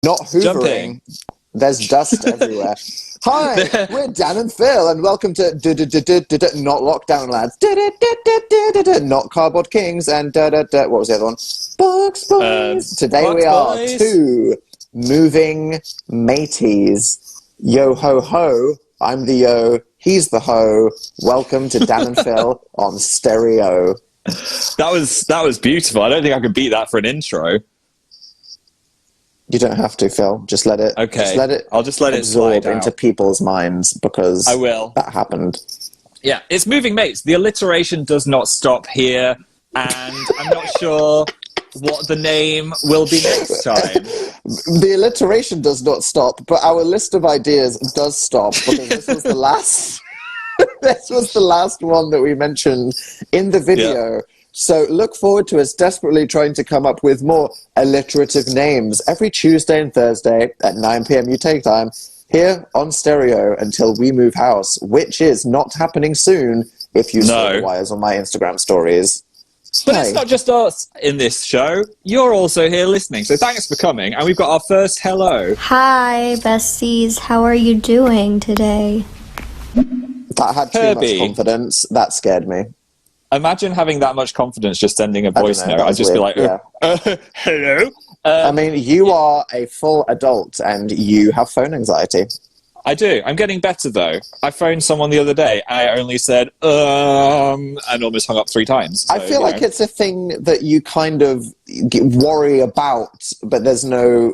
Not hoovering. Jumping. There's dust everywhere. Hi, we're Dan and Phil, and welcome to Not Lockdown Lads, Not Cardboard Kings, and what was the other one? Box Boys. Today Box we are Boys. two moving mateys. Yo ho ho, I'm the yo, he's the ho. Welcome to Dan and Phil on stereo. That was beautiful. I don't think I could beat that for an intro. You don't have to, Phil. Just let it. Okay. I'll just let it absorb slide into out. people's minds because I will. That happened. Yeah, it's moving mates. The alliteration does not stop here, and I'm not sure what the name will be next time. The alliteration does not stop, but our list of ideas does stop because this was the last. This was the last one that we mentioned in the video. Yeah. So look forward to us desperately trying to come up with more alliterative names every Tuesday and Thursday at 9 p.m. UK time here on stereo until we move house, which is not happening soon if you saw the wires on my Instagram stories. But it's not just us in this show. You're also here listening, so thanks for coming. And we've got our first hello. Hi, besties. How are you doing today? That had too much confidence. That scared me. Imagine having that much confidence just sending a voice note. I'd just weird. be like, hello? I mean, you are a full adult and you have phone anxiety. I do. I'm getting better, though. I phoned someone the other day. I only said, and almost hung up 3 times. So, I feel like it's a thing that you kind of worry about, but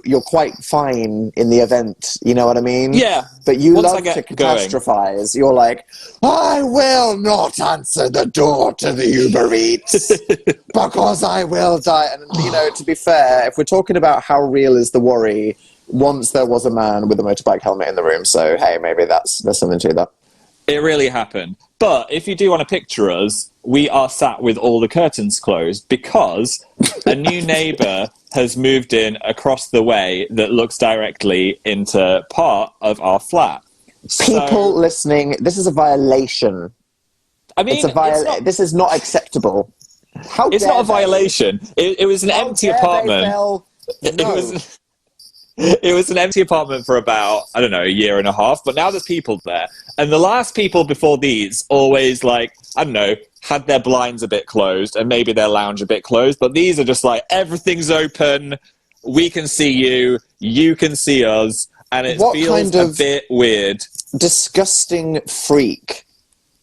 you're quite fine in the event. You know what I mean? Yeah. But you love to catastrophize. You're like, I will not answer the door to the Uber Eats because I will die. And, to be fair, if we're talking about how real is the worry, once there was a man with a motorbike helmet in the room, so hey, maybe there's something to that. It really happened. But if you do want to picture us, we are sat with all the curtains closed because a new neighbour has moved in across the way that looks directly into part of our flat. People listening, this is a violation. I mean, this is not acceptable. How it's not a violation. It was an empty apartment. It was an empty apartment for about, I don't know, a year and a half, but now there's people there. And the last people before these always, had their blinds a bit closed and maybe their lounge a bit closed, but these are just like, everything's open, we can see you, you can see us, and it feels a bit weird. Disgusting freak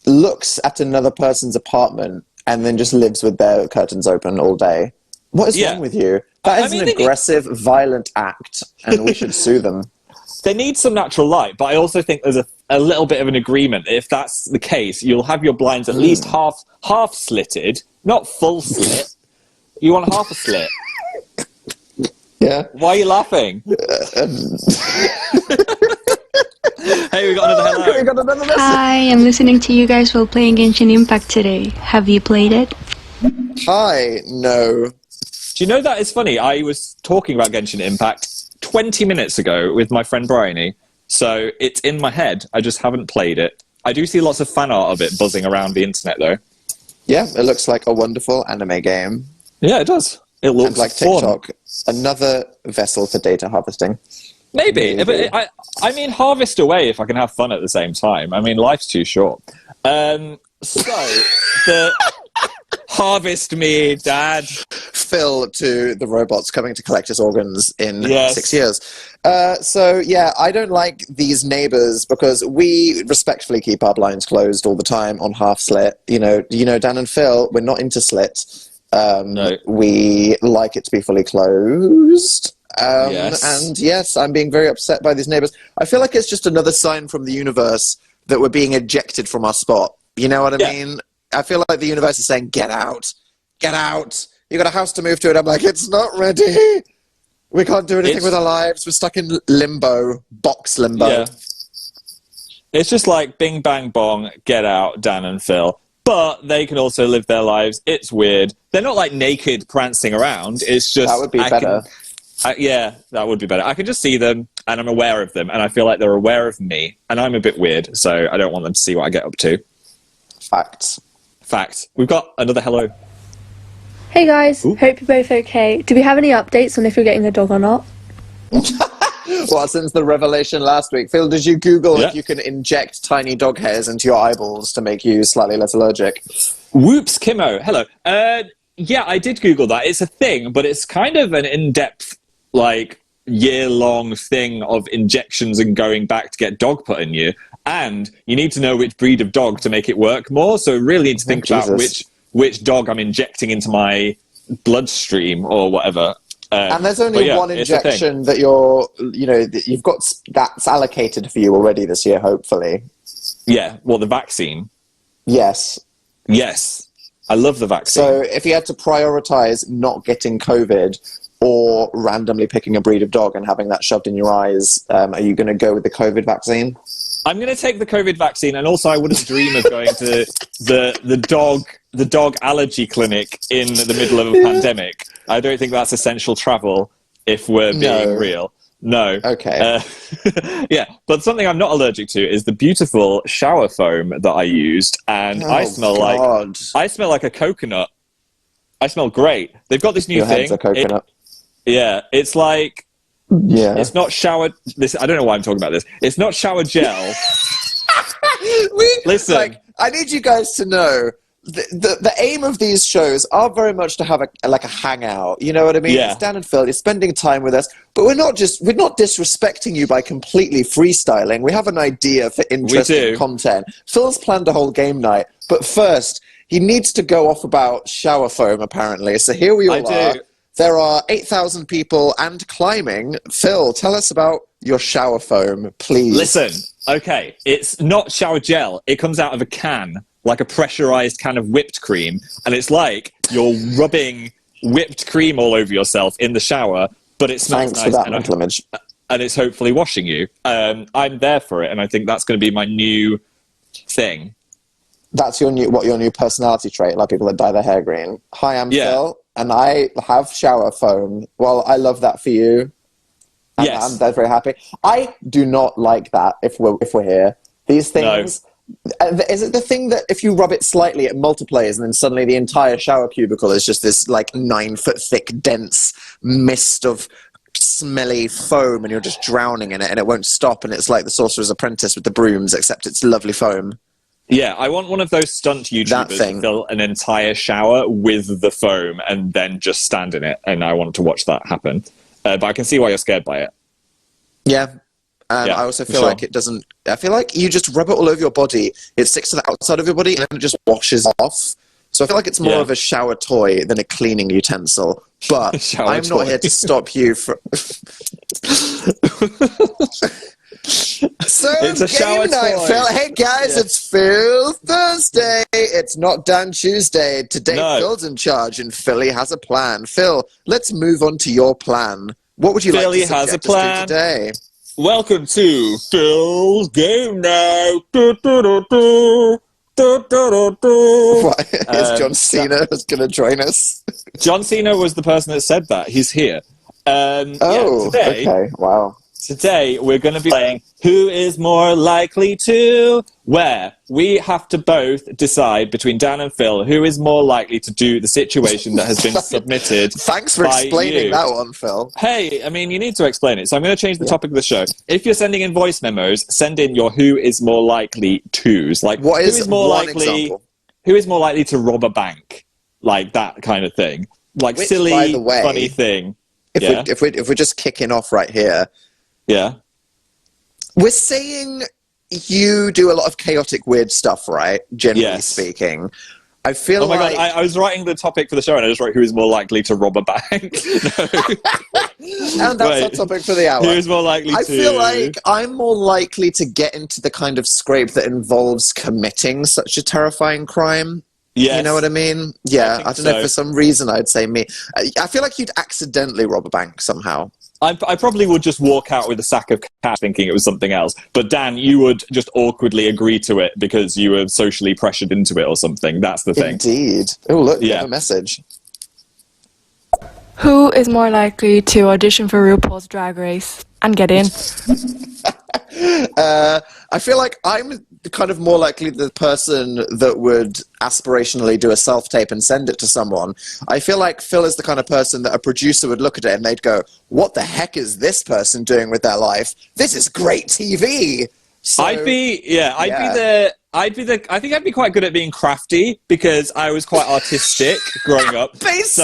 looks at another person's apartment and then just lives with their curtains open all day. What is wrong with you? That is an aggressive, violent act, and we should sue them. They need some natural light, but I also think there's a little bit of an agreement. If that's the case, you'll have your blinds at least half slitted, not full slit. You want half a slit. Yeah. Why are you laughing? Hey, we got another hello. We got another message. Hi, I'm listening to you guys while playing Genshin Impact today. Have you played it? Hi, no. Do you know that is funny? I was talking about Genshin Impact 20 minutes ago with my friend Bryony, so it's in my head. I just haven't played it. I do see lots of fan art of it buzzing around the internet, though. Yeah, it looks like a wonderful anime game. Yeah, it does. It looks and like fun. TikTok, another vessel for data harvesting. Maybe. But I mean, harvest away if I can have fun at the same time. I mean, life's too short. Harvest me, Dad. Phil to the robots coming to collect his organs in 6 years. I don't like these neighbours because we respectfully keep our blinds closed all the time on half slit. You know, Dan and Phil, we're not into slit. No. We like it to be fully closed. Yes. And yes, I'm being very upset by these neighbours. I feel like it's just another sign from the universe that we're being ejected from our spot. You know what I mean? I feel like the universe is saying, get out, get out. You got a house to move to. And I'm like, it's not ready. We can't do anything with our lives. We're stuck in limbo, box limbo. Yeah. It's just like bing, bang, bong, get out, Dan and Phil. But they can also live their lives. It's weird. They're not like naked prancing around. It's just... That would be better. That would be better. I can just see them and I'm aware of them. And I feel like they're aware of me. And I'm a bit weird. So I don't want them to see what I get up to. Facts. We've got another hello. Hey guys, hope you're both okay. Do we have any updates on if you're getting a dog or not? Well, since the revelation last week, Phil, did you Google Yeah. if you can inject tiny dog hairs into your eyeballs to make you slightly less allergic? Whoops, Kimo. Hello. Yeah, I did Google that. It's a thing, but it's kind of an in-depth, like, year-long thing of injections and going back to get dog put in you. And you need to know which breed of dog to make it work more. So really need to think about which dog I'm injecting into my bloodstream or whatever. And there's only one injection that that you've got that's allocated for you already this year, hopefully. Yeah, well, the vaccine. Yes. Yes. I love the vaccine. So if you had to prioritize not getting COVID or randomly picking a breed of dog and having that shoved in your eyes, are you going to go with the COVID vaccine? I'm going to take the COVID vaccine, and also I wouldn't dream of going to the dog allergy clinic in the middle of a pandemic. I don't think that's essential travel if we're being real. No. Okay. Yeah, but something I'm not allergic to is the beautiful shower foam that I used, and I smell like a coconut. I smell great. They've got this new Your thing. head's a coconut. It's like. Yeah. It's not shower. I don't know why I'm talking about this. It's not shower gel. Listen, I need you guys to know the aim of these shows are very much to have a hangout. You know what I mean? Yeah. It's Dan and Phil. You're spending time with us, but we're not disrespecting you by completely freestyling. We have an idea for interesting content. Phil's planned a whole game night, but first he needs to go off about shower foam apparently. So here we all are. There are 8,000 people and climbing. Phil, tell us about your shower foam, please. Listen, okay, it's not shower gel. It comes out of a can, like a pressurized can of whipped cream, and it's like you're rubbing whipped cream all over yourself in the shower, but it smells Thanks nice. for that mental image. And it's hopefully washing you. I'm there for it, and I think that's going to be my new thing. That's your new personality trait, like people that dye their hair green. Hi, I'm Phil, and I have shower foam. Well, I love that for you. And yes. I'm very happy. I do not like that if we're here. These things... No. Is it the thing that if you rub it slightly, it multiplies, and then suddenly the entire shower cubicle is just this, 9-foot thick, dense mist of smelly foam, and you're just drowning in it, and it won't stop, and it's like the Sorcerer's Apprentice with the brooms, except it's lovely foam. Yeah, I want one of those stunt YouTubers to fill an entire shower with the foam and then just stand in it, and I want to watch that happen. But I can see why you're scared by it. Yeah. I also feel like it doesn't... I feel like you just rub it all over your body, it sticks to the outside of your body, and it just washes off. So I feel like it's more of a shower toy than a cleaning utensil. But I'm not here to stop you from... So it's a shower night, toy. Phil. Hey guys, it's Phil Thursday. It's not Dan Tuesday. Today Phil's in charge and Philly has a plan. Phil, let's move on to your plan. What would you like to suggest us do today? Welcome to Phil's Game Now. What? Is John Cena going to join us? John Cena was the person that said that. He's here. Okay. Wow. Today, we're going to be playing Who is More Likely to, where we have to both decide between Dan and Phil who is more likely to do the situation that has been submitted. Thanks for explaining that one, Phil. Hey, I mean, you need to explain it. So I'm going to change the topic of the show. If you're sending in voice memos, send in your who is more likely to's. Like, what is who is more one likely? Example? Who is more likely to rob a bank? Like that kind of thing. Like silly, by the way, funny thing. If we're just kicking off right here. Yeah. We're saying you do a lot of chaotic, weird stuff, right? Generally speaking. I feel like... God, I was writing the topic for the show and I just wrote who is more likely to rob a bank. And that's our topic for the hour. Who is more likely to... I feel like I'm more likely to get into the kind of scrape that involves committing such a terrifying crime. Yes. You know what I mean? Yeah, I don't know. For some reason, I'd say me. I feel like you'd accidentally rob a bank somehow. I probably would just walk out with a sack of cash thinking it was something else. But Dan, you would just awkwardly agree to it because you were socially pressured into it or something. That's the thing. Indeed. Oh, look, we have a message. Who is more likely to audition for RuPaul's Drag Race and get in? I feel like I'm kind of more likely the person that would aspirationally do a self-tape and send it to someone. I feel like Phil is the kind of person that a producer would look at it and they'd go, what the heck is this person doing with their life? This is great TV. So, I think I'd be quite good at being crafty because I was quite artistic growing up. Based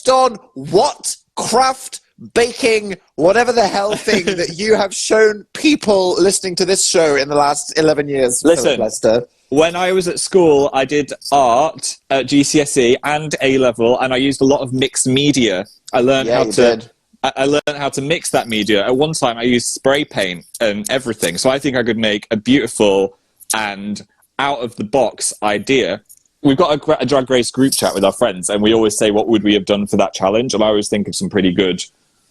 on what craft, baking, whatever the hell thing that you have shown people listening to this show in the last 11 years. Listen, Lester. When I was at school, I did art at GCSE and A-level, and I used a lot of mixed media. I learned I learned how to mix that media. At one time, I used spray paint and everything. So I think I could make a beautiful and out-of-the-box idea. We've got a Drag Race group chat with our friends, and we always say, what would we have done for that challenge? And I always think of some pretty good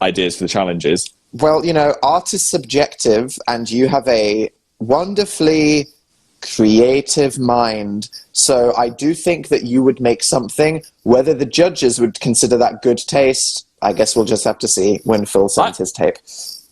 ideas for the challenges. Well, you know, art is subjective, and you have a wonderfully creative mind. So I do think that you would make something. Whether the judges would consider that good taste, I guess we'll just have to see when Phil sends his tape.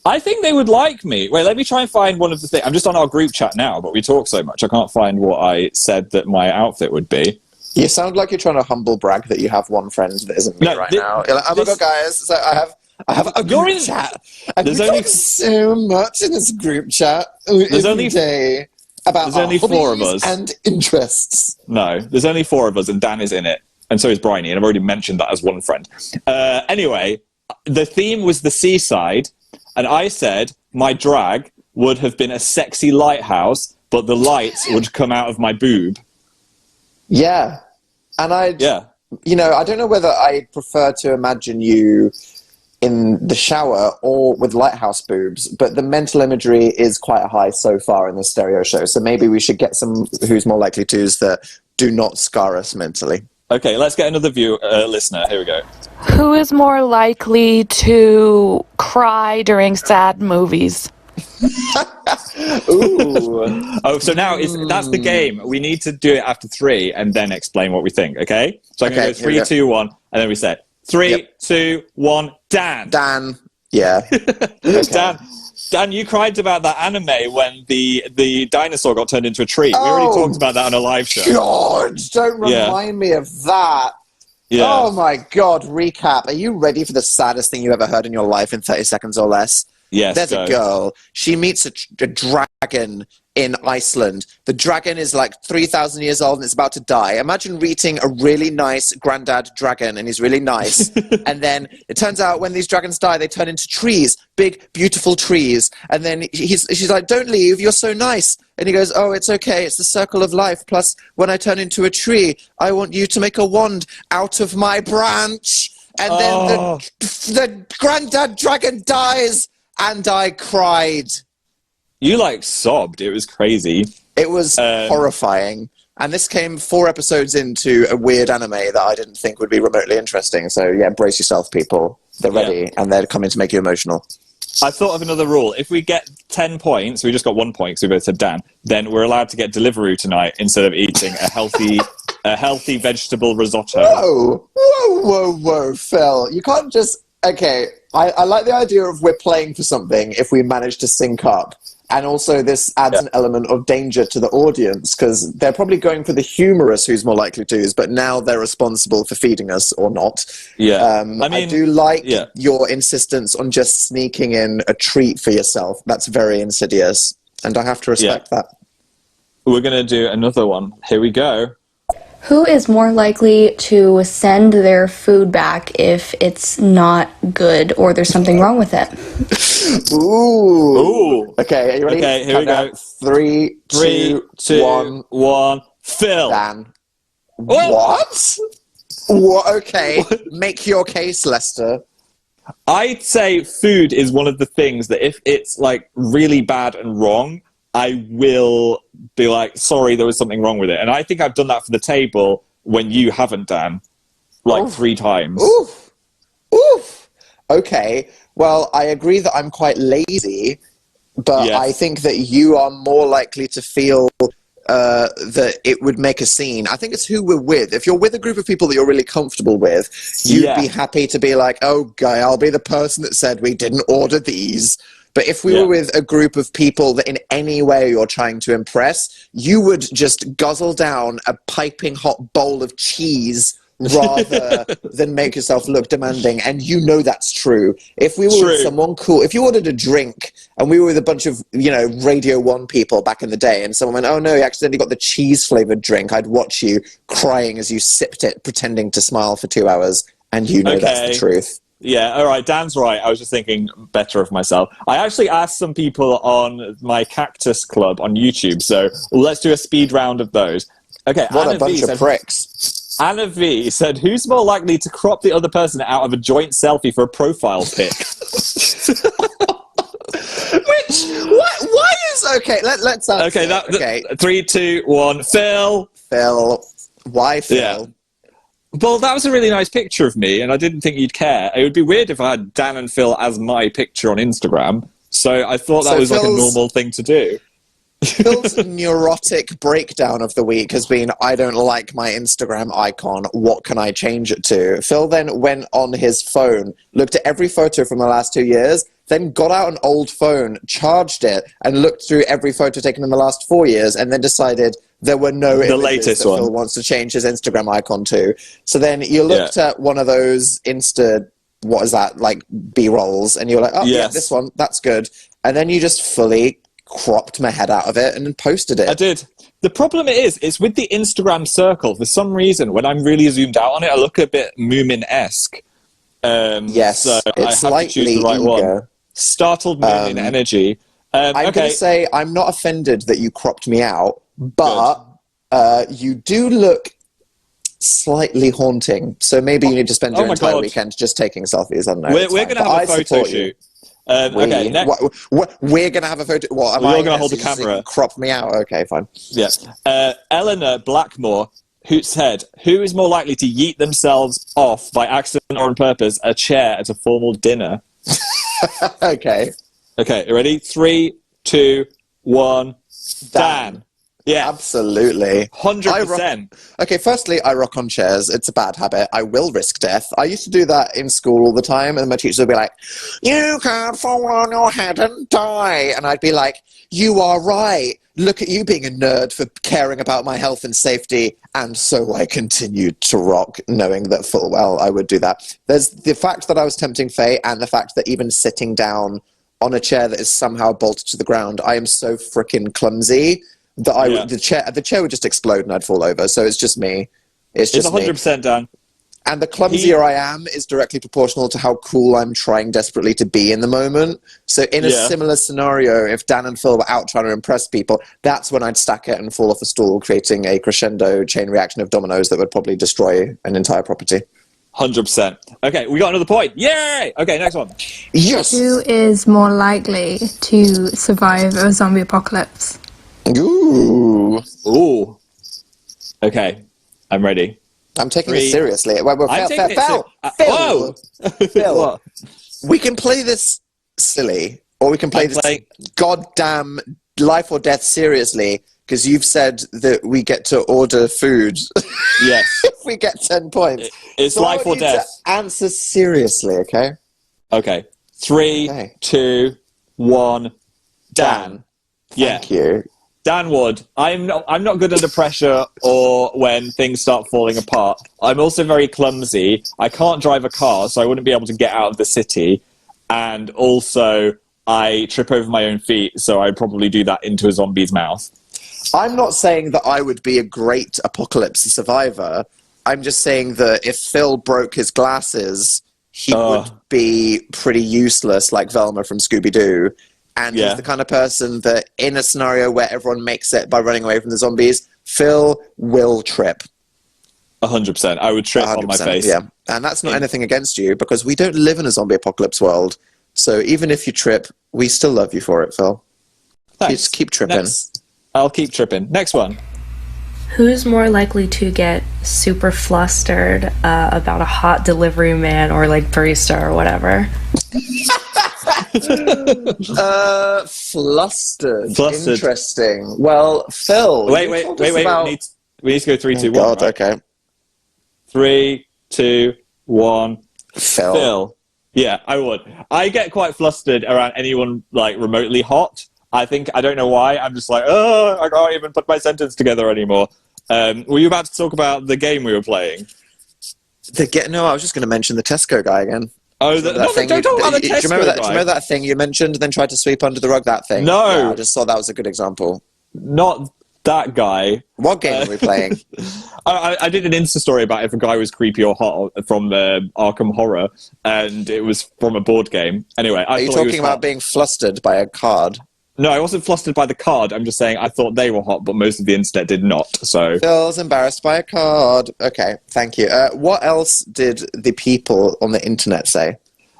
I think they would like me. Wait, let me try and find one of the things. I'm just on our group chat now, but we talk so much. I can't find what I said that my outfit would be. You sound like you're trying to humble brag that you have one friend that isn't me now. You're like, oh my God, guys, so I have a group chat. And we talk so much in this group chat every day about our four of us and interests. No, there's only four of us, and Dan is in it. And so is Bryony, and I've already mentioned that as one friend. Anyway, the theme was the seaside, and I said my drag would have been a sexy lighthouse, but the lights would come out of my boob. Yeah. And you know, I don't know whether I prefer to imagine you in the shower or with lighthouse boobs, but the mental imagery is quite high so far in the stereo show. So maybe we should get some Who's More Likely To's that do not scar us mentally. Okay, let's get another listener. Here we go. Who is more likely to cry during sad movies? Ooh. Oh, so now that's the game. We need to do it after 3 and then explain what we think, okay? So I'm going to go 3, 2, 1, and then we say 3, 2, 1, Dan. Dan. Yeah. Okay. Dan, you cried about that anime when the dinosaur got turned into a tree. We already talked about that on a live show. God, don't remind me of that. Yeah. Oh my God, recap. Are you ready for the saddest thing you ever heard in your life in 30 seconds or less? Yes. There's a girl. She meets a dragon in Iceland. The dragon is like 3,000 years old and it's about to die. Imagine meeting a really nice granddad dragon and he's really nice. And then it turns out when these dragons die, they turn into trees, big, beautiful trees. And then she's like, don't leave, you're so nice. And he goes, oh, it's okay, it's the circle of life. Plus, when I turn into a tree, I want you to make a wand out of my branch. And then the granddad dragon dies. And I cried. You, like, sobbed. It was crazy. It was horrifying. And this came 4 episodes into a weird anime that I didn't think would be remotely interesting. So, yeah, brace yourself, people. They're ready, and they're coming to make you emotional. I thought of another rule. If we get 10 points, we just got 1 point because we both said Dan, then we're allowed to get Deliveroo tonight instead of eating a healthy vegetable risotto. Whoa, Phil. You can't just... Okay, I like the idea of we're playing for something if we manage to sync up. And also this adds an element of danger to the audience because they're probably going for the humorous Who's More Likely To's, but now they're responsible for feeding us or not. Yeah. I do like your insistence on just sneaking in a treat for yourself. That's very insidious. And I have to respect that. We're going to do another one. Here we go. Who is more likely to send their food back if it's not good or there's something wrong with it? Ooh. Okay, are you ready? Okay, here we go. 3, 2, 1. Phil. Dan. What? Okay, make your case, Lester. I'd say food is one of the things that if it's, like, really bad and wrong, I will be like, sorry, there was something wrong with it. And I think I've done that for the table when you haven't, Dan. Like 3 times. Oof. Okay. Well, I agree that I'm quite lazy, but I think that you are more likely to feel that it would make a scene. I think it's who we're with. If you're with a group of people that you're really comfortable with, you'd be happy to be like, oh, guy, I'll be the person that said we didn't order these. But if we were with a group of people that in any way you're trying to impress, you would just guzzle down a piping hot bowl of cheese rather than make yourself look demanding. And you know that's true. If we were with someone cool, if you ordered a drink and we were with a bunch of, Radio 1 people back in the day and someone went, oh no, you accidentally got the cheese-flavored drink, I'd watch you crying as you sipped it, pretending to smile for 2 hours. And that's the truth. Yeah, all right, Dan's right. I was just thinking better of myself. I actually asked some people on my Cactus Club on YouTube, so let's do a speed round of those. Okay, what Anna a bunch of pricks. Anna V said, who's more likely to crop the other person out of a joint selfie for a profile pic? Why is... Okay, let's answer. Okay, 3, 2, 1. Phil. Why Phil? Yeah. Well, that was a really nice picture of me, and I didn't think you'd care. It would be weird if I had Dan and Phil as my picture on Instagram, so I thought that was like a normal thing to do. Phil's neurotic breakdown of the week has been, I don't like my Instagram icon, what can I change it to? Phil then went on his phone, looked at every photo from the last 2 years, then got out an old phone, charged it, and looked through every photo taken in the last 4 years, and then decided there were no images that Phil wants to change his Instagram icon to. So then you looked at one of those what is that, like B-rolls, and you were like, oh, yeah, this one, that's good. And then you just fully cropped my head out of it and then posted it. I did. The problem is with the Instagram circle, for some reason, when I'm really zoomed out on it, I look a bit Moomin-esque. Yes, so it's I have to choose the right one. Startled Moomin energy. I'm going to say I'm not offended that you cropped me out, but you do look slightly haunting. So maybe you need to spend your entire weekend just taking selfies. I don't know. We're going to have a photo shoot. Okay, we're going to have a photo. What, we're going to hold the camera. Crop me out? Okay, fine. Yeah. Eleanor Blackmore, who said, who is more likely to yeet themselves off by accident or on purpose a chair at a formal dinner? Okay. Okay, you ready? 3, 2, 1. Dan. Yeah. Absolutely. 100%. Okay, firstly, I rock on chairs. It's a bad habit. I will risk death. I used to do that in school all the time, and my teachers would be like, you can't fall on your head and die. And I'd be like, you are right. Look at you being a nerd for caring about my health and safety. And so I continued to rock, knowing that full well I would do that. There's the fact that I was tempting fate, and the fact that even sitting down on a chair that is somehow bolted to the ground, I am so freaking clumsy that the chair would just explode and I'd fall over. So it's just me. It's 100% done. And the clumsier I am is directly proportional to how cool I'm trying desperately to be in the moment. So in a similar scenario, if Dan and Phil were out trying to impress people, that's when I'd stack it and fall off a stool, creating a crescendo chain reaction of dominoes that would probably destroy an entire property. 100%. Okay, we got another point. Yay! Okay, next one. Yes! Who is more likely to survive a zombie apocalypse? Ooh. Ooh. Okay, I'm ready. I'm taking it seriously. Phil, What? we can play this silly, or we can play this goddamn life or death seriously, because you've said that we get to order food. Yes. If we get 10 points. It's so life or death. Answer seriously, okay? Okay. 3, 2, 1. Dan. Thank you. Dan Wood, I'm not good under pressure or when things start falling apart. I'm also very clumsy. I can't drive a car, so I wouldn't be able to get out of the city. And also, I trip over my own feet, so I'd probably do that into a zombie's mouth. I'm not saying that I would be a great apocalypse survivor. I'm just saying that if Phil broke his glasses, he would be pretty useless, like Velma from Scooby-Doo. And he's the kind of person that in a scenario where everyone makes it by running away from the zombies, Phil will trip. 100%. I would trip on my face. Yeah. And that's not anything against you, because we don't live in a zombie apocalypse world. So even if you trip, we still love you for it, Phil. Thanks. Just keep tripping. I'll keep tripping. Next one. Who's more likely to get super flustered about a hot delivery man or like barista or whatever? Flustered. Interesting. Well, Phil. Wait. We need to go 3, 2, 1. God, right? okay. 3, 2, 1. Phil. Yeah, I would. I get quite flustered around anyone like remotely hot. I don't know why. I'm just like, oh, I can't even put my sentence together anymore. Were you about to talk about the game we were playing? No, I was just going to mention the Tesco guy again. Oh, don't talk about the Tesco do you remember guy. Do you remember that thing you mentioned and then tried to sweep under the rug? That thing. No. Yeah, I just thought that was a good example. Not that guy. What game are we playing? I did an Insta story about if a guy was creepy or hot from Arkham Horror, and it was from a board game. Anyway, Are you talking about being flustered by a card? No, I wasn't flustered by the card. I'm just saying I thought they were hot, but most of the internet did not. So Phil's embarrassed by a card. Okay, thank you. What else did the people on the internet say?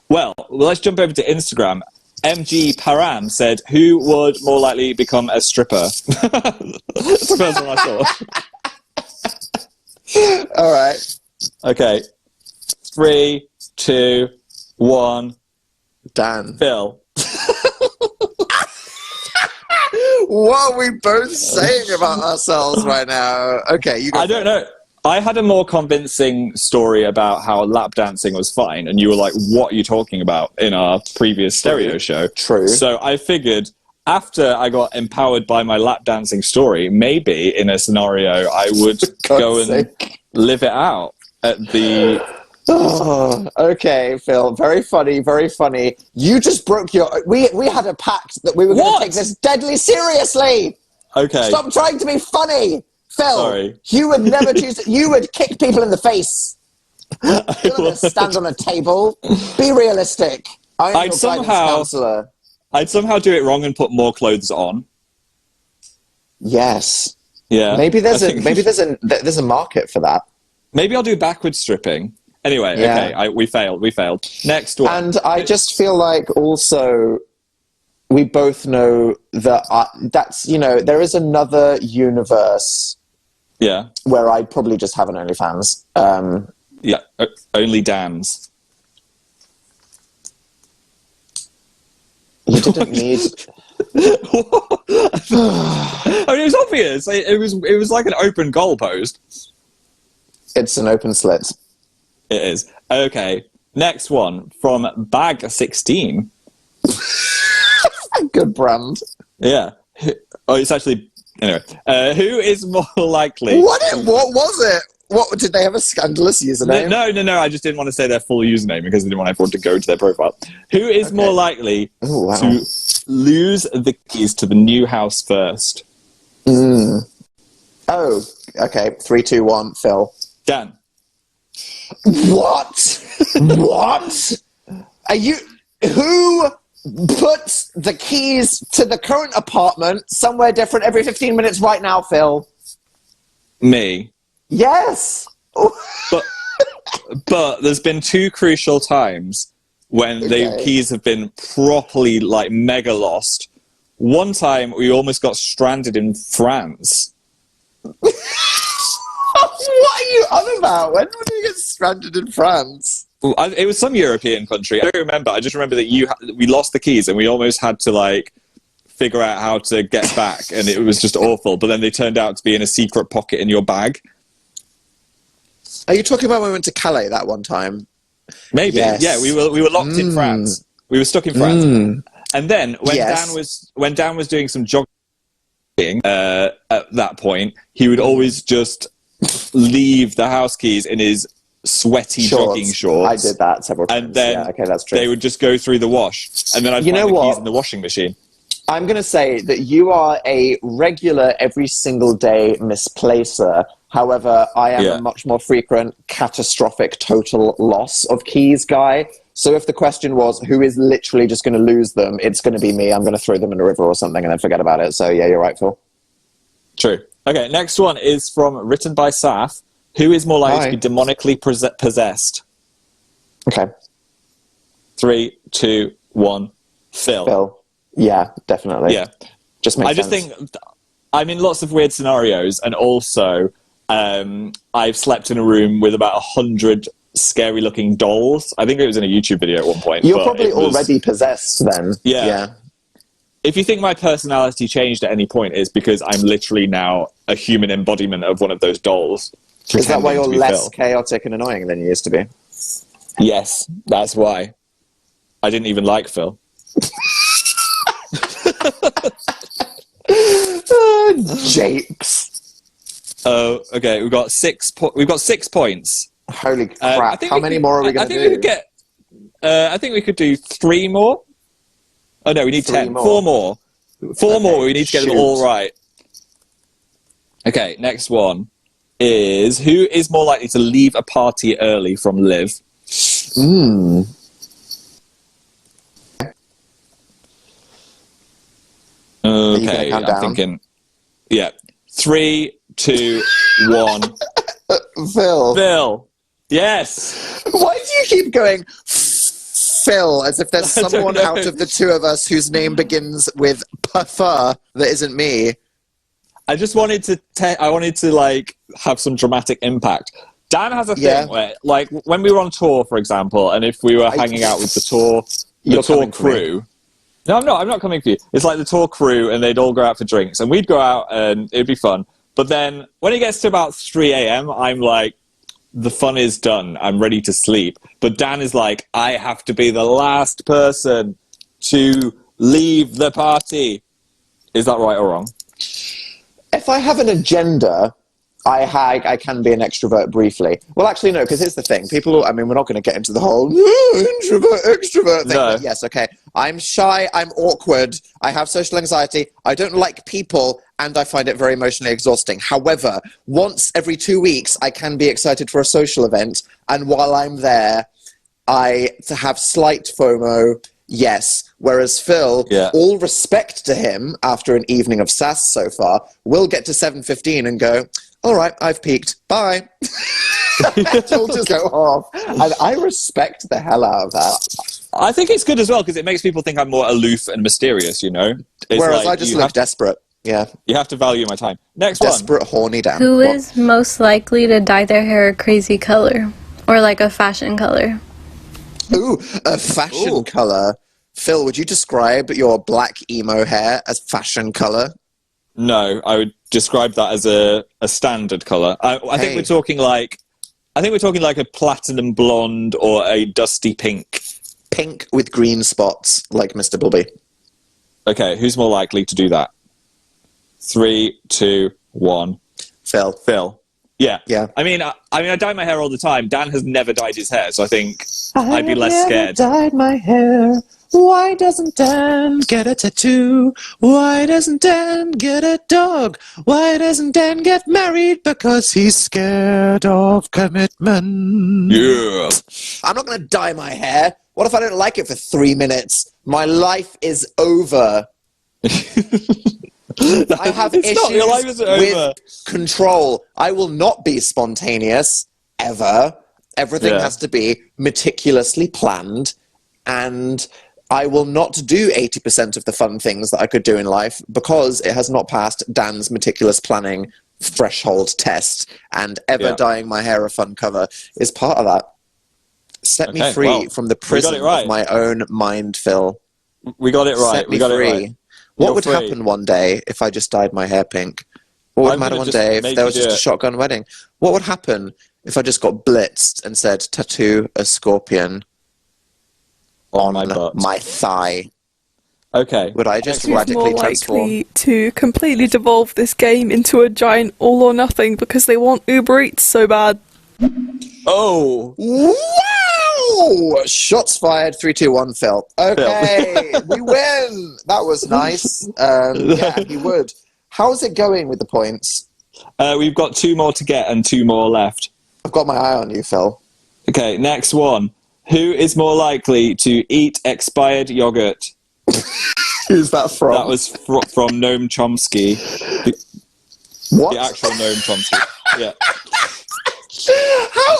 Well, let's jump over to Instagram. MG Param said, who would more likely become a stripper? That's the first one I saw. All right. Okay. 3, 2, 1. Dan. Phil. What are we both saying about ourselves right now? Okay, you go. I don't know. I had a more convincing story about how lap dancing was fine, and you were like, what are you talking about in our previous stereo show? True. So I figured after I got empowered by my lap dancing story, maybe in a scenario I would go and live it out at the... Oh, okay, Phil. Very funny, very funny. You just broke your... We had a pact that we were going to take this deadly seriously. Okay. Stop trying to be funny. Phil, Sorry. You would never choose... You would kick people in the face. You're not going to stand on a table. Be realistic. I'm your guidance counselor. I'd somehow do it wrong and put more clothes on. Yes. Yeah. Maybe there's a market for that. Maybe I'll do backward stripping. Anyway, okay, we failed. Next one. And I just feel like also we both know that that's, there is another universe where I'd probably just have an OnlyFans. Only Dan's. You didn't need... I mean, it was obvious. It was like an open goalpost. It's an open slit. It is. Okay. Next one from Bag16. Good brand. Yeah. Oh, it's actually... Anyway. Who is more likely... What was it? What, did they have a scandalous username? No. I just didn't want to say their full username because I didn't want everyone to go to their profile. Who is more likely to lose the keys to the new house first? Oh, okay. 3, 2, 1, Phil. Dan. What? What? Are you... Who puts the keys to the current apartment somewhere different every 15 minutes right now, Phil? Me. Yes! But there's been 2 crucial times when the keys have been properly, like, mega lost. One time, we almost got stranded in France. What are you on about? When did you get stranded in France? It was some European country. I don't remember. I just remember that we lost the keys and we almost had to, like, figure out how to get back, and it was just awful. But then they turned out to be in a secret pocket in your bag. Are you talking about when we went to Calais that one time? Maybe. Yes. Yeah, we were locked in France. We were stuck in France. And then when Dan was doing some jogging at that point, he would always just leave the house keys in his sweaty jogging shorts. I did that several times. And then that's true. They would just go through the wash, and then I'd find the keys in the washing machine. I'm going to say that you are a regular every single day misplacer. However, I am a much more frequent, catastrophic, total loss of keys guy. So if the question was who is literally just going to lose them, it's going to be me. I'm going to throw them in a river or something and then forget about it. So yeah, you're right, Phil. True. Okay, next one is written by Saf. Who is more likely to be demonically possessed? Okay. 3, 2, 1. Phil. Yeah, definitely. Yeah. Just makes sense. I just think I'm in lots of weird scenarios, and also I've slept in a room with about 100 scary-looking dolls. I think it was in a YouTube video at one point. You're probably already possessed then. Yeah. If you think my personality changed at any point, it's because I'm literally now a human embodiment of one of those dolls. Is that why you're less chaotic and annoying than you used to be? Yes, that's why. I didn't even like Phil. Jakes. Oh, okay. We've got 6 points. Holy crap! How many more are we going to do? We could get. I think we could do 3 more. Oh no, we need 10. More. 4 more. 4 Okay, more. We need to get them all right. Okay, next one is who is more likely to leave a party early from Liv? Okay, I'm thinking. Yeah, 3, 2, 1. Phil. Phil. Yes. Why do you keep going Phil as if there's someone out of the two of us whose name begins with Puffer that isn't me? I just wanted to like have some dramatic impact. Dan has a thing where, like, when we were on tour, for example, and if we were hanging out with the tour crew. No, I'm not coming for you. It's like the tour crew, and they'd all go out for drinks, and we'd go out, and it'd be fun. But then when it gets to about 3 a.m., I'm like, the fun is done. I'm ready to sleep. But Dan is like, I have to be the last person to leave the party. Is that right or wrong? If I have an agenda, I can be an extrovert briefly. Well, actually, no, because here's the thing. People, I mean, we're not going to get into the whole introvert, extrovert thing. No. But yes, okay. I'm shy, I'm awkward, I have social anxiety, I don't like people, and I find it very emotionally exhausting. However, once every 2 weeks, I can be excited for a social event, and while I'm there, to have slight FOMO, yes. Whereas Phil, all respect to him after an evening of sass so far, will get to 7:15 and go, all right, I've peaked. Bye. It'll just go off. And I respect the hell out of that. I think it's good as well because it makes people think I'm more aloof and mysterious, you know? Whereas I just look desperate. Yeah. You have to value my time. Next desperate, horny Dan. Who is most likely to dye their hair a crazy color? Or like a fashion color? Ooh, a fashion color. Phil, would you describe your black emo hair as fashion color? No, I would describe that as a standard color. I think we're talking like a platinum blonde or a dusty pink. Pink with green spots, like Mr. Bobby. Okay, who's more likely to do that? 3, 2, 1. Phil. Yeah. I mean, I dye my hair all the time. Dan has never dyed his hair, so I think I'd be less scared. Dyed my hair. Why doesn't Dan get a tattoo? Why doesn't Dan get a dog? Why doesn't Dan get married? Because he's scared of commitment. Yeah. I'm not going to dye my hair. What if I don't like it for 3 minutes? My life is over. I have issues with control. I will not be spontaneous, ever. Everything has to be meticulously planned, and I will not do 80% of the fun things that I could do in life because it has not passed Dan's meticulous planning threshold test, and dyeing my hair a fun cover is part of that. Set me free from the prison of my own mind, Phil. We got it right. Set me free. What would happen one day if I just dyed my hair pink? What would matter one day if there was just a shotgun wedding? What would happen if I just got blitzed and said, tattoo a scorpion on my thigh? Okay. Would I just radically transform? More likely to completely devolve this game into a giant all or nothing because they want Uber Eats so bad. Oh. Wow! Shots fired. 3, 2, 1, Phil. Okay, we win. That was nice. Yeah, he would. How's it going with the points? We've got 2 more to get and 2 more left. I've got my eye on you, Phil. Okay, next one. Who is more likely to eat expired yogurt? Who's that from? That was from Noam Chomsky. What? The actual Noam Chomsky. Yeah. How?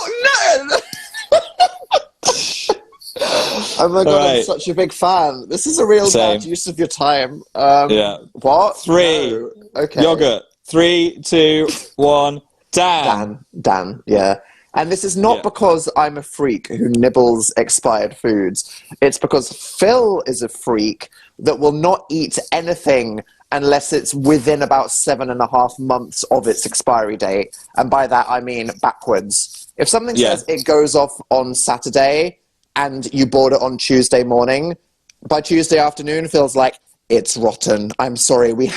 No! Oh my god, I'm such a big fan. This is a real bad use of your time. Yeah. What? 3. No. Okay. Yogurt. 3, 2, 1. Dan, yeah. And this is not because I'm a freak who nibbles expired foods. It's because Phil is a freak that will not eat anything unless it's within about 7.5 months of its expiry date. And by that, I mean backwards. If something says it goes off on Saturday and you bought it on Tuesday morning. By Tuesday afternoon, Phil's like, it's rotten. I'm sorry. We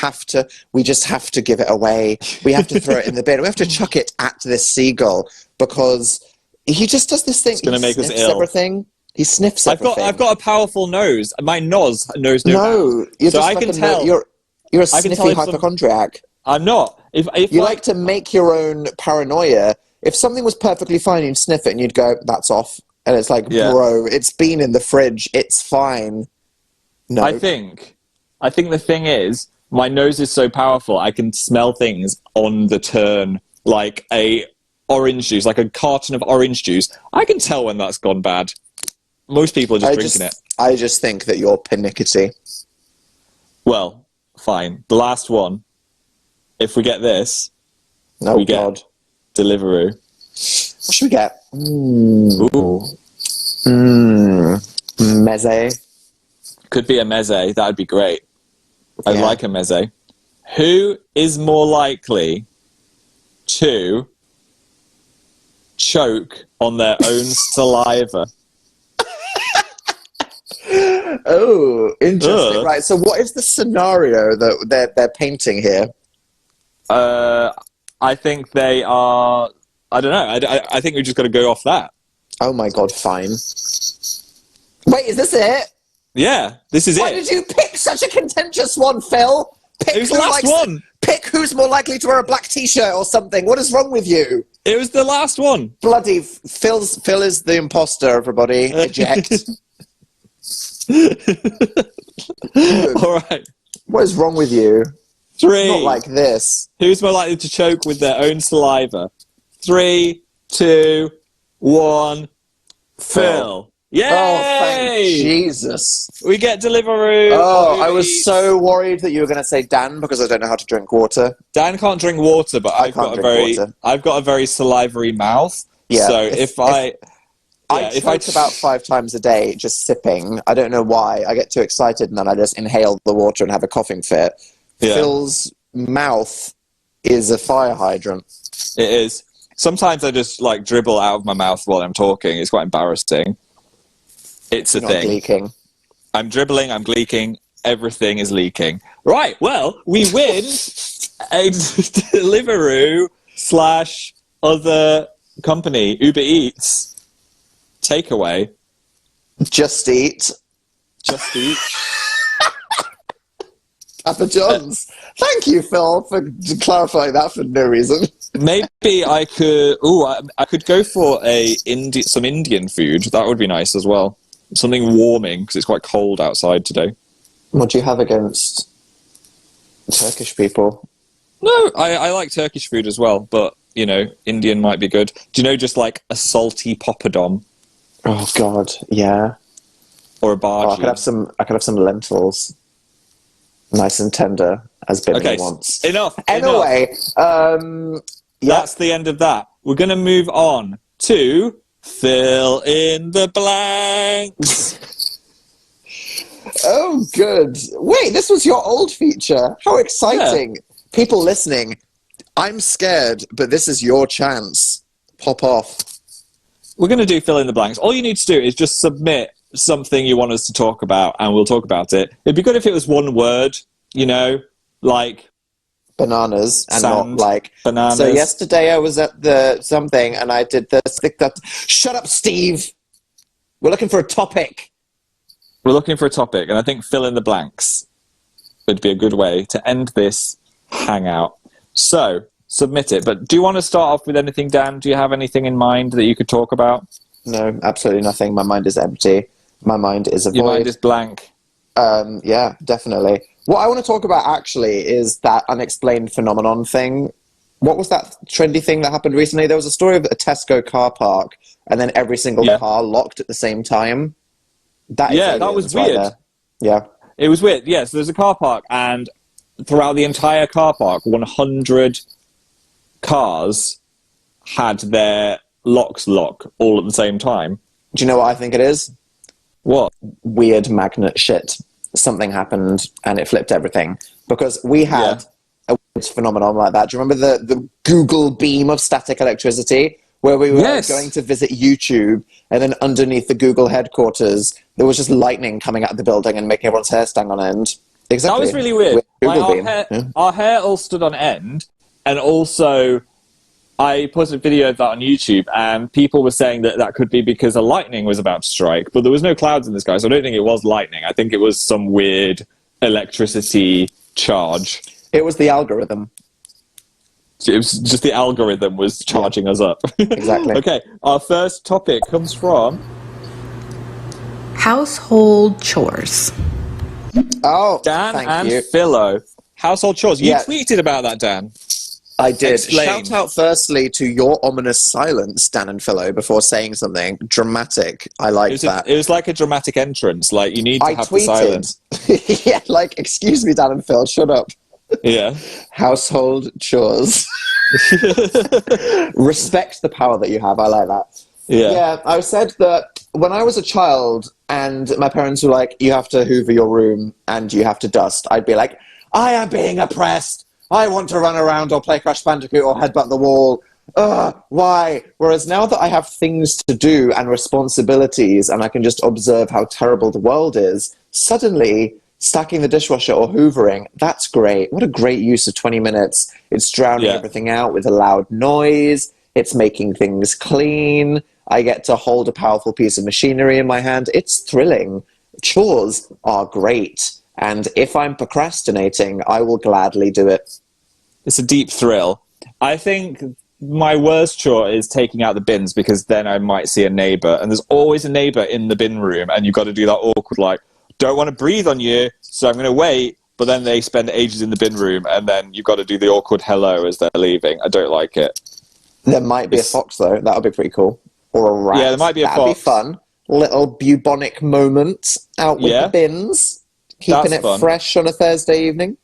just have to give it away. We have to throw it in the bin. We have to chuck it at this seagull because he just does this thing. It's going to make us ill. Everything. He sniffs everything. I've got a powerful nose. My nose knows no. You're so just I can tell. You're a sniffy hypochondriac. I'm not. If you like to make your own paranoia. If something was perfectly fine, you'd sniff it and you'd go, "That's off." And it's like, bro, it's been in the fridge. It's fine. No. I think the thing is, my nose is so powerful, I can smell things on the turn, like a orange juice, like a carton of orange juice. I can tell when that's gone bad. Most people are just drinking it. I just think that you're pernickety. Well, fine. The last one. If we get this, we get Deliveroo. What should we get? Meze. Could be a meze. That would be great. I'd like a meze. Who is more likely to choke on their own saliva? Oh, interesting. Right. So, what is the scenario that they're painting here? I think they are. I don't know. I think we just got to go off that. Oh my god! Fine. Wait, is this it? Yeah, this is Why did you pick such a contentious one, Phil? It was the last one. Pick who's more likely to wear a black t-shirt or something. What is wrong with you? It was the last one. Bloody Phil is the imposter, everybody. Eject. All right. What is wrong with you? 3. Not like this. Who's more likely to choke with their own saliva? 3, 2, 1. Phil. Yay! Oh, thank Jesus. We get Deliveroo. Oh, I was so worried that you were going to say Dan because I don't know how to drink water. Dan can't drink water, but I've got a very salivary mouth. Yeah. So if I choke about 5 times a day just sipping, I don't know why. I get too excited and then I just inhale the water and have a coughing fit. Yeah. Phil's mouth is a fire hydrant. It is. Sometimes I just like dribble out of my mouth while I'm talking. It's quite embarrassing. It's a thing. Leaking. I'm dribbling, I'm leaking, everything is leaking. Right, well, we win a Deliveroo / other company, Uber Eats, takeaway. Just Eat. Papa John's. Thank you, Phil, for clarifying that for no reason. Maybe I could. I could go for some Indian food. That would be nice as well. Something warming because it's quite cold outside today. What do you have against Turkish people? No, I like Turkish food as well, but Indian might be good. Do you know just like a salty poppadom? Oh God, yeah. Or a bhaji. I could have some lentils, nice and tender, as Billy wants. Enough. Anyway, that's the end of that. We're going to move on to fill in the blanks. Oh, good. Wait, this was your old feature. How exciting. Yeah. People listening, I'm scared, but this is your chance. Pop off. We're going to do fill in the blanks. All you need to do is just submit something you want us to talk about, and we'll talk about it. It'd be good if it was one word, like... bananas and sand, not like bananas. So yesterday I was at the something and I did this. Shut up, Steve. We're looking for a topic. We're looking for a topic, and I think fill in the blanks would be a good way to end this hangout. So submit it. But do you want to start off with anything, Dan? Do you have anything in mind that you could talk about? No, absolutely nothing. My mind is empty. My mind is a void. Your mind is blank. Yeah, definitely. What I want to talk about actually is that unexplained phenomenon thing. What was that trendy thing that happened recently? There was a story of a Tesco car park and then every single car locked at the same time. That was weird. Right, yeah. It was weird. Yeah, so there's a car park and throughout the entire car park, 100 cars had their locks lock all at the same time. Do you know what I think it is? What? Weird magnet shit. Something happened and it flipped everything because we had a phenomenon like that. Do you remember the Google beam of static electricity? where we were Yes. going to visit YouTube, and then underneath the Google headquarters, there was just lightning coming out of the building and making everyone's hair stand on end. Exactly. That was really weird. With Like, Google Beam. our hair all stood on end, and also I posted a video of that on YouTube, and people were saying that could be because a lightning was about to strike, but there was no clouds in the sky, so I don't think it was lightning. I think it was some weird electricity charge. It was the algorithm. It was just the algorithm was charging us up. Exactly. Okay, our first topic comes from... Household chores. Oh, Dan thank and you. Philo. Household chores. You Yeah. tweeted about that, Dan. I did. Explain. Shout out firstly to your ominous silence, Dan and Philo, before saying something dramatic. I like that. It was like a dramatic entrance. Like, you need to I have the silence. tweeted. Yeah, like, excuse me, Dan and Phil, shut up. Yeah. Household chores. Respect the power that you have. I like that. Yeah, I said that when I was a child and my parents were like, you have to hoover your room and you have to dust, I'd be like, I am being oppressed. I want to run around or play Crash Bandicoot or headbutt the wall. Ugh, why? Whereas now that I have things to do and responsibilities and I can just observe how terrible the world is, suddenly stacking the dishwasher or hoovering, that's great. What a great use of 20 minutes. It's drowning everything out with a loud noise. It's making things clean. I get to hold a powerful piece of machinery in my hand. It's thrilling. Chores are great. And if I'm procrastinating, I will gladly do it. It's a deep thrill. I think my worst chore is taking out the bins, because then I might see a neighbour, and there's always a neighbour in the bin room, and you've got to do that awkward, like, don't want to breathe on you, so I'm going to wait, but then they spend ages in the bin room, and then you've got to do the awkward hello as they're leaving. I don't like it. There might be a fox, though. That would be pretty cool. Or a rat. Yeah, there might be a That'd fox. be fun. Little bubonic moment out with the bins. Keeping That's it fun. fresh on a Thursday evening.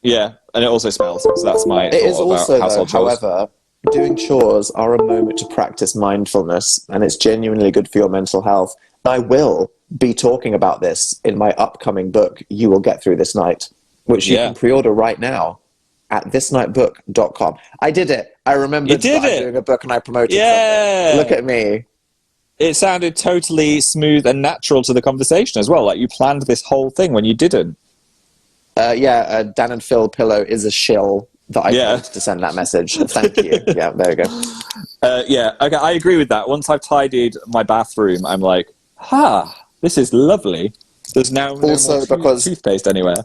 Yeah, and it also smells, so that's my It is thought about also, though, household chores. however, doing chores are a moment to practice mindfulness, and it's genuinely good for your mental health. I will be talking about this in my upcoming book, You Will Get Through This Night, which you can pre-order right now at thisnightbook.com. I did it. I remembered that I'm doing a book and I promoted something. Look at me. It sounded totally smooth and natural to the conversation as well. Like, you planned this whole thing when you didn't. Dan and Phil Pillow is a shill that I wanted to send that message. Thank you. Yeah, there we go. Okay, I agree with that. Once I've tidied my bathroom, I'm like, this is lovely. There's now no more because toothpaste anywhere.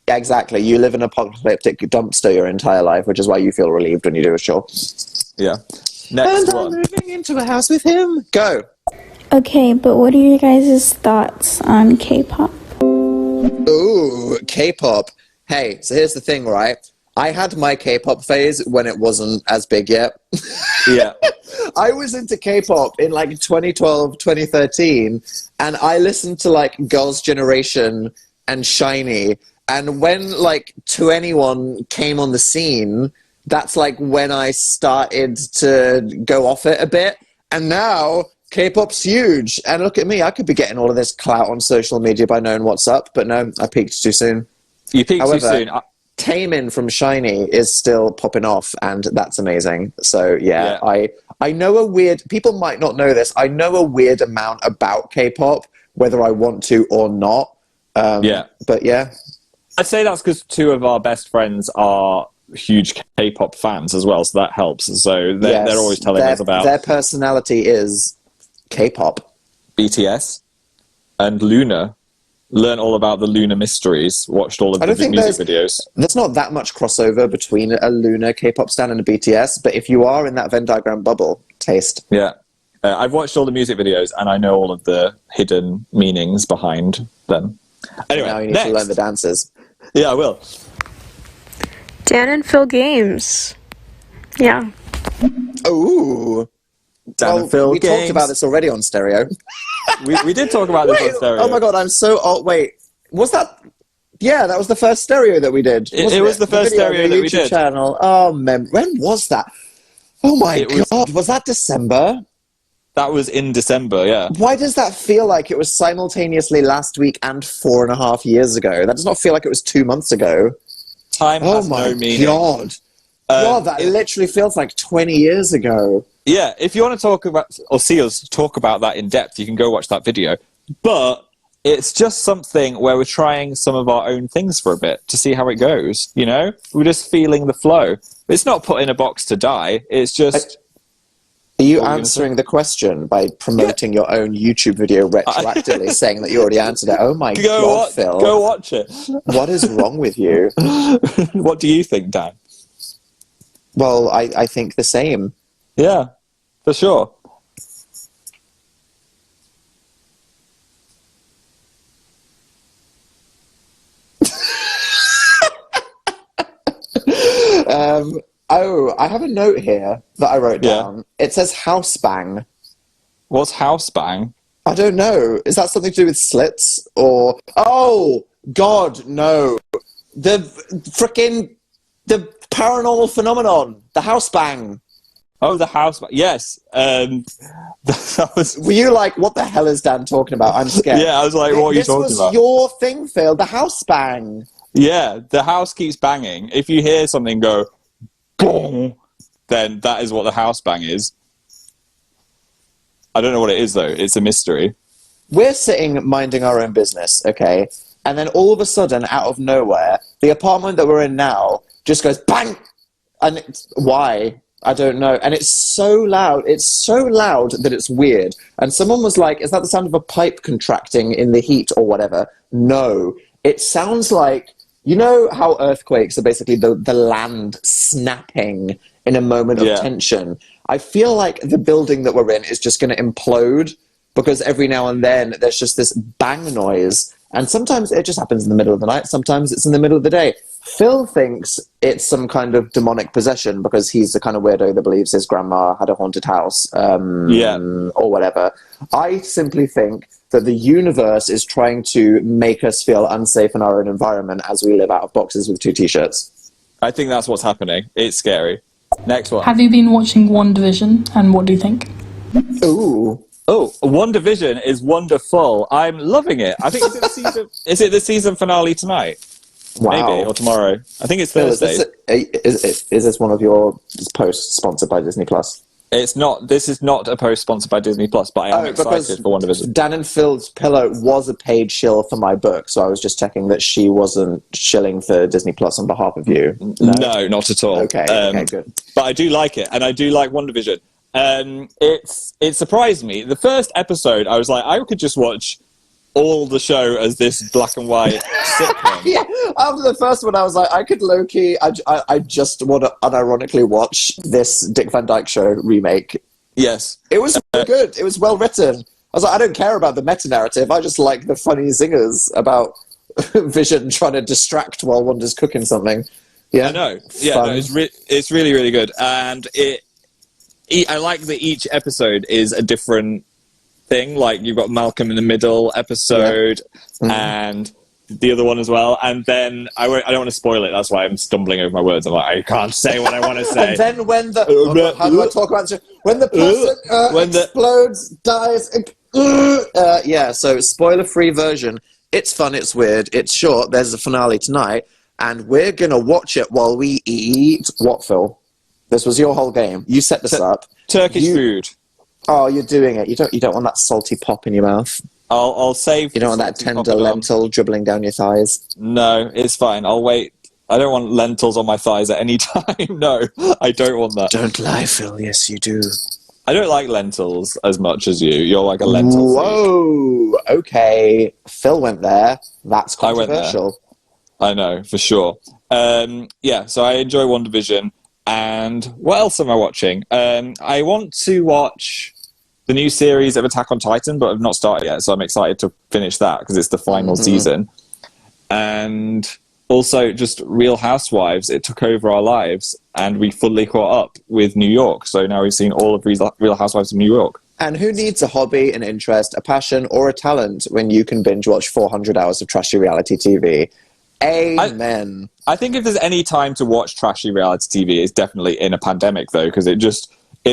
Yeah, exactly. You live in an apocalyptic dumpster your entire life, which is why you feel relieved when you do a chore. Yeah. Next and one. I'm moving into a house with him. Go. Okay, but what are your guys' thoughts on K-pop? Ooh, K-pop. Hey, so here's the thing, right? I had my K-pop phase when it wasn't as big yet. Yeah. I was into K-pop in like 2012, 2013, and I listened to like Girls' Generation and SHINee. And when like 2NE1 came on the scene, that's like when I started to go off it a bit. And now K-pop's huge. And look at me, I could be getting all of this clout on social media by knowing what's up. But no, I peaked too soon. You peaked too soon. Taemin from SHINee is still popping off, and that's amazing. So yeah. I know a weird... People might not know this. I know a weird amount about K-pop, whether I want to or not. But yeah. I'd say that's because two of our best friends are huge K-pop fans as well, so that helps. So they're always telling us about... Their personality is K-pop. BTS and Luna. Learned all about the Luna mysteries, watched all of the music videos. There's not that much crossover between a Luna K-pop stan and a BTS, but if you are in that Venn diagram bubble, taste. Yeah. I've watched all the music videos, and I know all of the hidden meanings behind them. Anyway, now you need to learn the dances. Yeah, I will. Dan and Phil games. Yeah. Ooh. Dan and Phil we games. talked about this already on Stereo. we did talk about this on Stereo. Oh my god, I'm so old. Wait, was that... Yeah, that was the first Stereo that we did. It was the first Stereo that we YouTube did. Channel. Oh, when was that? Oh my god, was that December? That was in December, yeah. Why does that feel like it was simultaneously last week and 4.5 years ago? That does not feel like it was 2 months ago. Time has no meaning. God. God, that literally feels like 20 years ago. Yeah, if you want to talk about, or see us talk about that in depth, you can go watch that video. But it's just something where we're trying some of our own things for a bit to see how it goes, you know? We're just feeling the flow. It's not put in a box to die. It's just... Are you answering the question by promoting your own YouTube video retroactively, saying that you already answered it? Oh my God, Phil. Go watch it. What is wrong with you? What do you think, Dan? Well, I think the same. Yeah, for sure. I have a note here that I wrote down. It says house bang. What's house bang? I don't know. Is that something to do with slits? Or... Oh, God, no. The paranormal phenomenon. The house bang. Oh, the house bang. Yes. That was... Were you like, what the hell is Dan talking about? I'm scared. Yeah, I was like, what are you talking about? This was your thing, Phil. The house bang. Yeah, the house keeps banging. If you hear something go, boom, then that is what the house bang is. I don't know what it is, though. It's a mystery. We're sitting minding our own business, okay? And then all of a sudden, out of nowhere, the apartment that we're in now just goes bang! And why? I don't know. And it's so loud. It's so loud that it's weird. And someone was like, is that the sound of a pipe contracting in the heat or whatever? No. It sounds like... You know how earthquakes are basically the land snapping in a moment of tension? I feel like the building that we're in is just going to implode because every now and then there's just this bang noise. And sometimes it just happens in the middle of the night. Sometimes it's in the middle of the day. Phil thinks it's some kind of demonic possession because he's the kind of weirdo that believes his grandma had a haunted house or whatever. I simply think that the universe is trying to make us feel unsafe in our own environment as we live out of boxes with 2 T-shirts. I think that's what's happening. It's scary. Next one. Have you been watching WandaVision, and what do you think? Ooh. Oh, WandaVision is wonderful. I'm loving it. I think is it the season finale tonight? Wow. Maybe, or tomorrow. I think it's Thursday. Is this one of your posts sponsored by Disney+? It's not. This is not a post sponsored by Disney+, but I am excited for WandaVision. Dan and Phil's pillow was a paid shill for my book, so I was just checking that she wasn't shilling for Disney+ on behalf of you. No, not at all. Okay, good. But I do like it, and I do like WandaVision. It surprised me. The first episode, I was like, I could just watch all the show as this black and white sitcom. Yeah, after the first one, I was like, I could low-key, I just want to unironically watch this Dick Van Dyke Show remake. Yes. It was good. It was well written. I was like, I don't care about the meta-narrative. I just like the funny zingers about Vision trying to distract while Wanda's cooking something. Yeah, I know. Yeah, no, it's really, really good. And I like that each episode is a different thing. Like, you've got Malcolm in the Middle episode and the other one as well. And then I don't want to spoil it. That's why I'm stumbling over my words. I'm like, I can't say what I want to say. And then when the how do I talk about it? When the person explodes, dies. Yeah. So spoiler-free version. It's fun. It's weird. It's short. There's a finale tonight, and we're gonna watch it while we eat. What, Phil? This was your whole game. You set this up. Turkish food. Oh, you're doing it. You don't want that salty pop in your mouth. I'll save. You don't want that tender lentil dribbling down your thighs. No, it's fine. I'll wait. I don't want lentils on my thighs at any time. No, I don't want that. Don't lie, Phil. Yes, you do. I don't like lentils as much as you. You're like a lentil freak. Okay. Phil went there. That's controversial. I know, for sure. Yeah, so I enjoy WandaVision. And what else am I watching? I want to watch the new series of Attack on Titan, but I've not started yet, so I'm excited to finish that because it's the final season. And also just Real Housewives. It took over our lives, and we fully caught up with New York. So now we've seen all of Real Housewives of New York. And who needs a hobby, an interest, a passion, or a talent when you can binge watch 400 hours of trashy reality TV? Amen. I think if there's any time to watch trashy reality TV, it's definitely in a pandemic, though, because it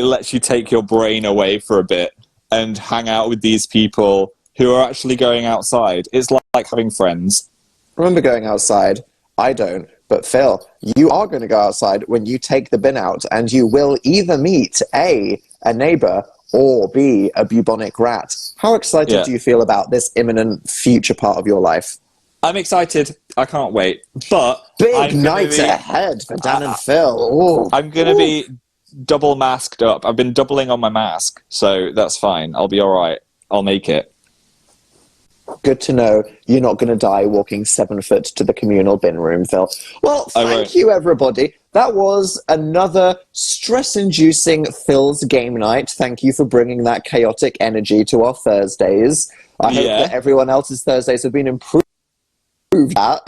lets you take your brain away for a bit and hang out with these people who are actually going outside. It's like having friends. Remember going outside? I don't. But Phil, you are going to go outside when you take the bin out, and you will either meet A, a neighbor, or B, a bubonic rat. How excited do you feel about this imminent future part of your life? I'm excited. I can't wait. But big night ahead for Dan and Phil. Ooh. I'm going to be double masked up. I've been doubling on my mask, so that's fine. I'll be all right. I'll make it. Good to know you're not going to die walking 7 foot to the communal bin room, Phil. Well, thank you, everybody. That was another stress-inducing Phil's game night. Thank you for bringing that chaotic energy to our Thursdays. I hope that everyone else's Thursdays have been improved at.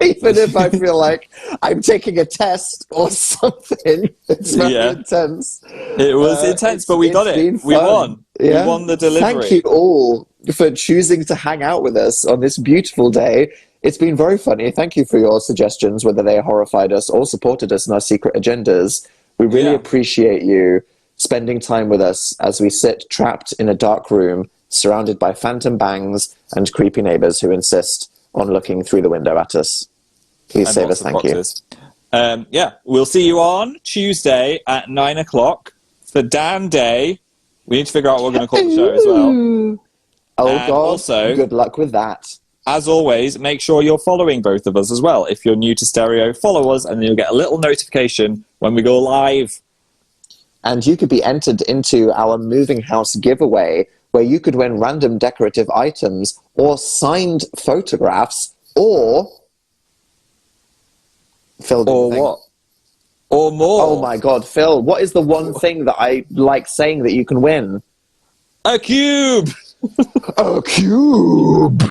Even if I feel like I'm taking a test or something. It's very intense. It was intense, but we got it. We won. Yeah. We won the delivery. Thank you all for choosing to hang out with us on this beautiful day. It's been very funny. Thank you for your suggestions, whether they horrified us or supported us in our secret agendas. We really appreciate you spending time with us as we sit trapped in a dark room, surrounded by phantom bangs and creepy neighbors who insist on looking through the window at us. Please save us, thank you. We'll see you on Tuesday at 9 o'clock for Dan Day. We need to figure out what we're going to call the show as well. Oh, and God, also, good luck with that. As always, make sure you're following both of us as well. If you're new to Stereo, follow us, and you'll get a little notification when we go live. And you could be entered into our moving house giveaway, where you could win random decorative items or signed photographs or... Phil, or what? Or more. Oh my God, Phil, what is the one thing that I like saying that you can win? A cube! A cube!